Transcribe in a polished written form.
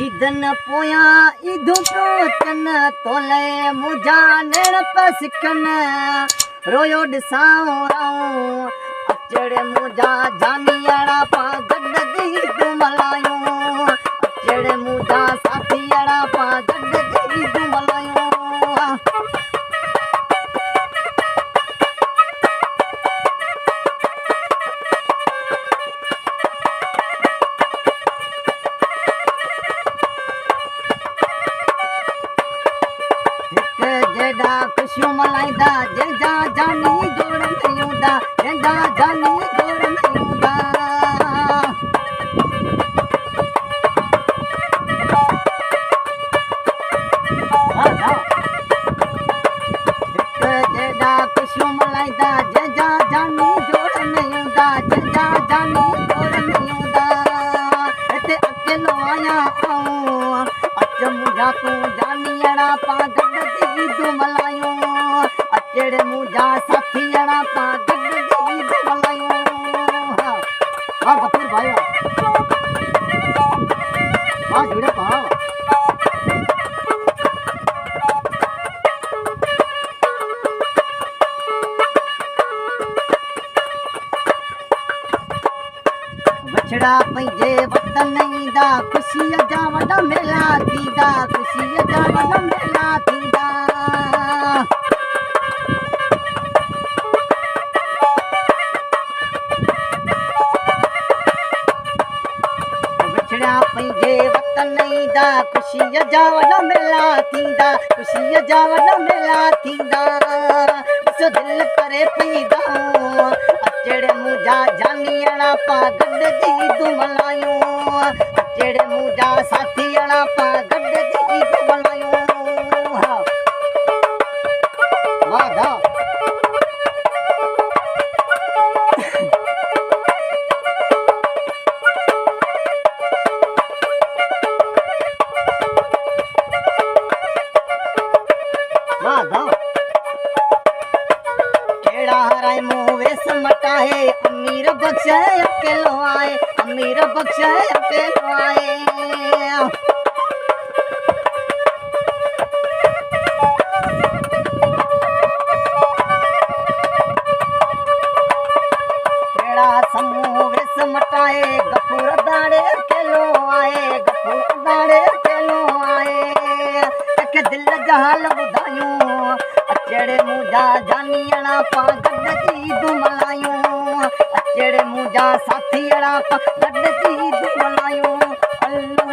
Eden पोया ईदू चन तोले मुझा नेण पसिकन रोयो ॾिसां राऊं अचड़े मुझा जानियाड़ा पा गॾ ईद मल्हायूं अचड़े मुझा साथियाड़ा पा गॾ ईद मल्हायूं जेड़ा खुशियों मल्हाईंदा जंहिंजा जानी जोड़ नहीं हूंदा जंहिंजा जानी जोड़ नहीं हूंदा जेड़ा खुशियों मल्हाईंदा जंहिंजा जानी जोड़ नहीं हूंदा जंहिंजा जानी जोड़ नहीं हूंदा हिते अकेलो आहियां आऊं अच मुंहिंजा तूं जानियड़ा पा गॾ ईद मल्हायूं अचड़े मुंहिंजा साथियड़ा पा गॾ ईद मल्हायूं हा गफूर भाई हा जुड़े पा बछड़ा पंहिंजे वतन ईंदा ख़ुशीअ जा वॾा मेला थींदा ख़ुशीअ जा वॾा मेला थींदा बछड़ा पंहिंजे वतन ईंदा ख़ुशीअ जा वॾा मेला थींदा ख़ुशीअ जा वॾा मेला थींदा ॾिसो दिलि करे पईंदा अचड़े मुंहिंजा जानियड़ा पा गॾ ईद मल्हायूं अचड़े मुंहिंजा साथियड़ा पा गॾ ईद मल्हायूं वाह हराए मुँह वेस मटाए अमीर बख्श अकेलो आए अमीर बख्श अकेलो आए केड़ा समूह वेस मटाए गफूर दाड़े अकेलो आए गफूर दाड़े अकेलो आए तक दिल जा हाल ॿुधायूं अचड़े मुंहिंजा जानियड़ा पा गॾ ईद मल्हायूं अचड़े मुंहिंजा साथियड़ा पा गॾ ईद मल्हायूं अल्लाह